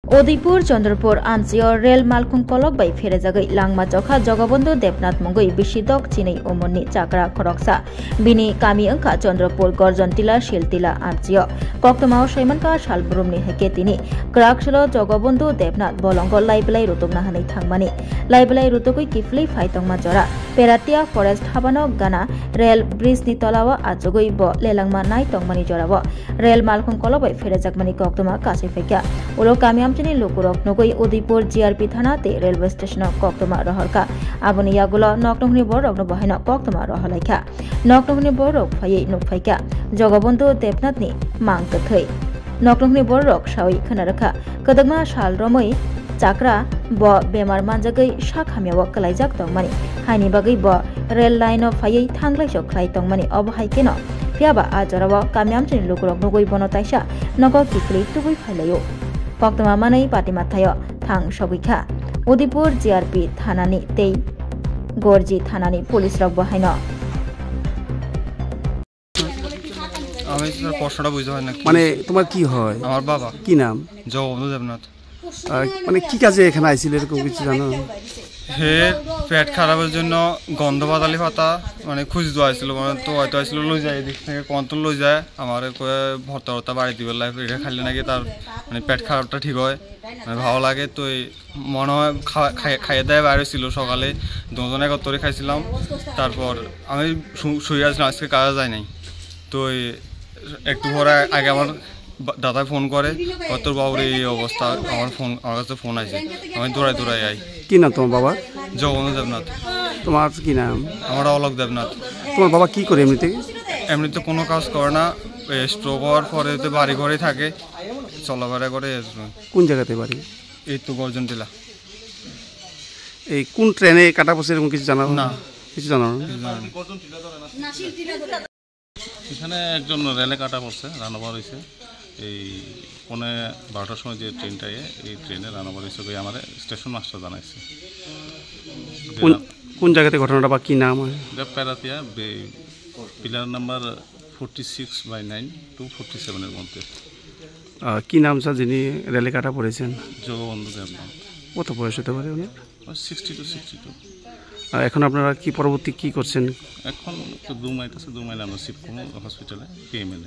Udaipur Chandrapur आमचियो rail मालखुं कलक bai फेरे जागै langma jokha jogabondu debnath mongoi bisidok chinei omonni chakra khoroksa bini kami angkha Chandrapur गर्जन टिला शिलटिला आमचियो koktoma saimanka salbrumni heke tini krakslo jogabondu debnath bolongo laibelai rutumna hanai thangmani laibelai rutugoi kiflei phaitongma jora peratia forest habano gana rail bridge ni tolawa ajogoi bo lelangma nai tongmani jorabo rail malkhung kolo bai fere jakmani koktoma kasi fekya ulo kami amchini lokurok nogoi Udaipur GRP थाना ते railway station कोक्तमा रहरका आबनि यागुलो नकनहनि बरक न बहायना कोक्तमा रहलाइखा नकनहनि बरक फायै नुफाइका जगबन्धु देबनाथनि मांगथै नकनहनि बरक सावै खोनारखा कदगमा साल रमै चाक्रा ब बेमार मानजागै साखामियाव कलाइजाक तंमानि हाइनि बागै ब rail line फायै थांग्लाय सख्लाय तंमानि अबहायकेन फियाबा आजराव कामियामचनि लोकरक नगै बनताइसा नग किक्लै तुबै फाइलायो कोक्तमा मानै पाटिमाथायो थां सबैखा उदयपुर जीआरपी थानानि तै गरजी थानानि पुलिस रक बहायनो আমি স্যার প্রশ্নটা বুঝতে পারি না মানে তোমার কি হয় আমার বাবা কি নাম জগবন্ধু দেবনাথ মানে কি কাজে এখানে আইছিল এরকম কিছু জানো হে পেট খারাপের জন্য গন্ধ বাতালি পাতা মানে খুঁজে দেওয়া হয়েছিল মানে তো হয়তো আসছিল লই যায় এদিক থেকে কন্ট্রোল লই যায় আমার ভর্তা ভর্তা বাড়ি দিবে লাইফ এটা খাইলে নাকি তার মানে পেট খারাপটা ঠিক হয় মানে ভালো লাগে তো মনে হয় খাইয়ে দেয় বাইরে ছিল সকালে দুজন একত্রে খাইছিলাম তারপর আমি শুয়ে আসলাম আজকে কাজে যায় নাই তো একটু পরে আগে আমার দাদা ফোন করে তোর বাবুর এই অবস্থা আমার কাছে ফোন আছে আমি দৌড়াই আই কি নাম তোমার বাবা জগবন্ধু দেবনাথ তোমার কি নাম আমার অলোক দেবনাথ তোমার বাবা কি করে এমনিতে কোনো কাজ করে না স্ট্রোক হওয়ার পরে তো বাড়ি ঘরে থাকে চলাফেরা করে কোন জায়গাতে বাড়ি এই তো গর্জন টিলা এই কোন ট্রেনে কাটা পড়ছে এরকম কিছু জানা না কিছু জানা এখানে একজন রেলে কাটা পড়ছে রান্নাবার হয়েছে এই 12টার সময় যে ট্রেনটায় এই ট্রেনে রান্নাবার হয়েছে আমার স্টেশন মাস্টার জানাইছে কোন জায়গাতে ঘটনাটা বা কি নাম পেরাতিয়া পিলার নাম্বার 46/9 to 47 এর মধ্যে কি নাম স্যার যিনি রেলে কাটা পড়েছেন জগবন্ধু দেবনাথ কত বয়স হতে পারে উনি 60 to 62 এখন আপনারা কি পরবর্তী কি করছেন এখন তো 2 মাইল আমরা শিফট করব হসপিটালে পিএমএল